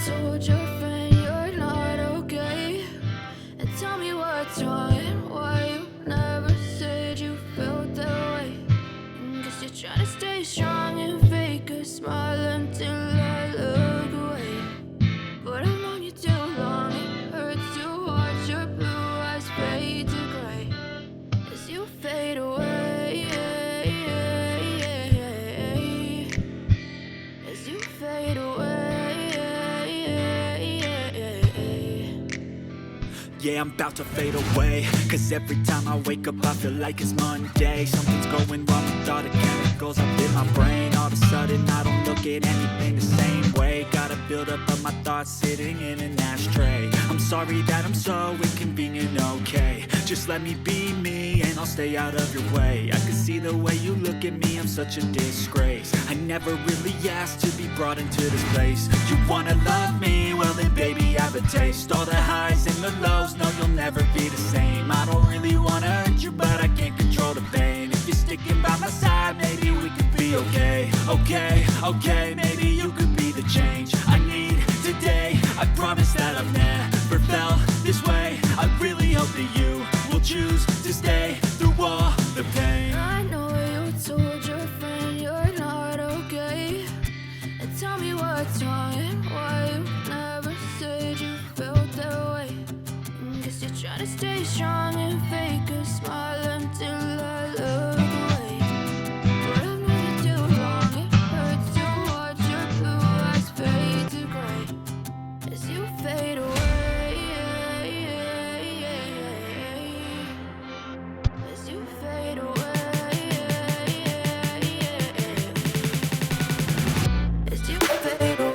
told your friend you're not okay? And tell me what's wrong and why you never said you felt that way. Guess you're trying to stay strong and fake a smile until I look away. But I've known you too long, it hurts to watch your blue eyes fade to gray as you fade away. As you fade away. Yeah, I'm about to fade away, cause every time I wake up I feel like it's Monday. Something's going wrong with all the chemicals up in my brain. All of a sudden I don't look at anything the same way. Gotta build up of my thoughts sitting in an ashtray. I'm sorry that I'm so inconvenient, okay? Just let me be me and I'll stay out of your way. I can see the way you look at me, I'm such a disgrace. I never really asked to be brought into this place. You wanna love me? Well then baby I have a taste. All the highs and the lows, no you'll never be the same. I don't really wanna hurt you but I can't control the pain. If you're sticking by my side maybe we could be okay. Okay, maybe you could be the change I need today. I promise that I've never felt this way. I really hope that you will choose to stay through all the pain. I know you told your friend you're not okay. And tell me what's wrong and why you never said you felt that way. Guess you're trying to stay strong and fake a smile until I look away. But I've known you too long, it hurts to watch your blue eyes fade to gray as you fade away. As you fade away. As you fade away.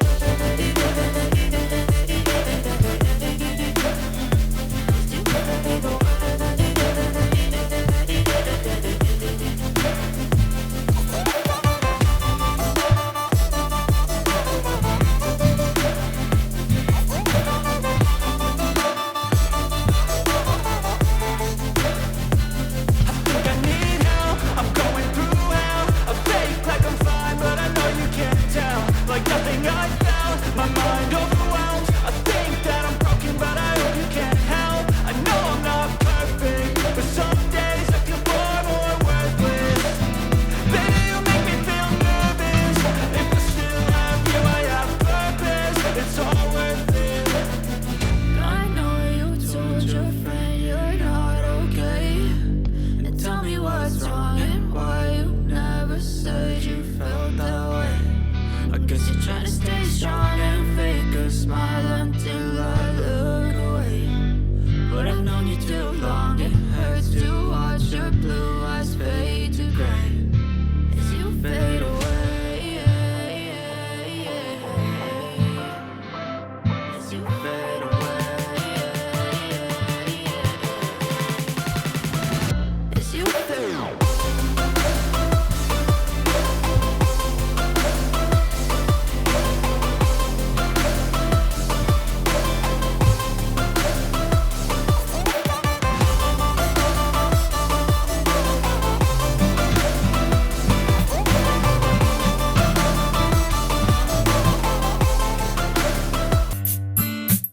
Trying to stay strong and fake a smile until I look away. But I've known you too long, it hurts to watch your blue eyes fade to gray as you fade away. As you fade away. As you fade away.